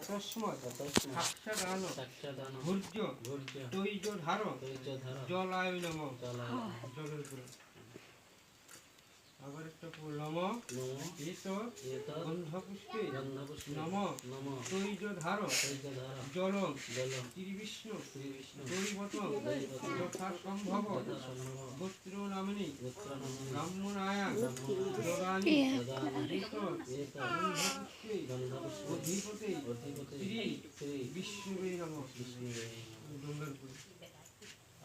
তস্মাৎ সাক্ষাদান ভূর্য তৈজ ধার জলায় নমঃ। জলের উপরে আবার একটা নম এত গন্ধপুষ্পে নমঃ তৈজ ধার জলং শ্রীবিষ্ণু দৈবতং যথা সম্ভব গোত্র নামিনী ব্রাহ্মণায়া দদানি গন্ধপুষ্পে অধিপতে শ্রী বিষ্ণুবে নমঃ।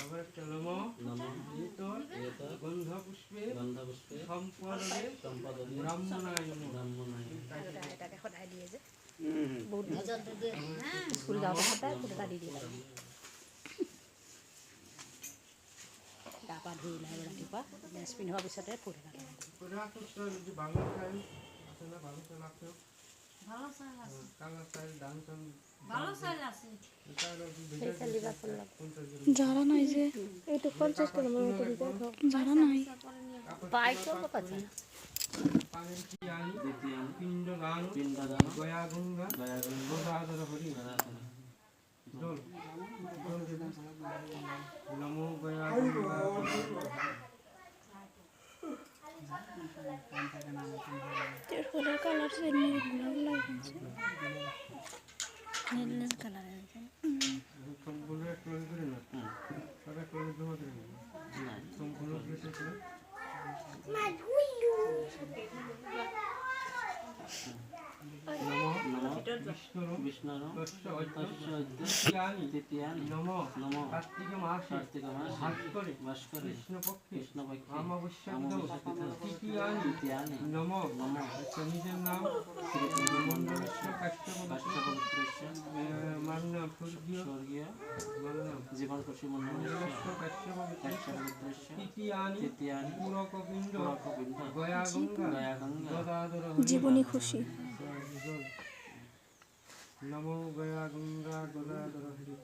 আবার একটা নম গন্ধপুষ্পে সম্পদে ব্রাহ্মণায় নমঃ। এটাকে সদায় দিয়ে যে বহুত স্কুল যাওঁতে সদায় ফুটা দি দিয়ে গা পা ধুই ওলাই ৰাতিপুৱা ড্ৰেছ পিন্ধোৱাৰ পিছতে ফুট এটা যারা নাই যে এইটু 50 টাকা যারা নাই বাইকও কথা পিণ্ডদান গয়া গঙ্গা গোদাধর হরি জল নমো গয়া গঙ্গা এর ফলে কালার সেট নিয়ে গুলো লাগছে নীল কালার আছে সম্পূর্ণ ট্রোল করে না সবাই ট্রোল জমা করে না সম্পূর্ণ প্লেটে করে মা ধুইলু বিষ্ণুর তৃতীয়ানি নমঃ কার্তিক মাসে ভাস্করে কৃষ্ণপক্ষে অমাবস্যাং তৃতীয়ানি নমঃ নিজের নাম মণ্ডলেশ্বর কাশ্যপপুত্রস্য মান্য স্বর্গীয় জীবন কৃষি মণ্ডলেশ্বর কাশ্যপপুত্রস্য তৃতীয়ানি পুরকপিণ্ড গয়া গঙ্গা গদাধর জীবনী খুশি নমো গয়া গঙ্গা গদাধর হরি।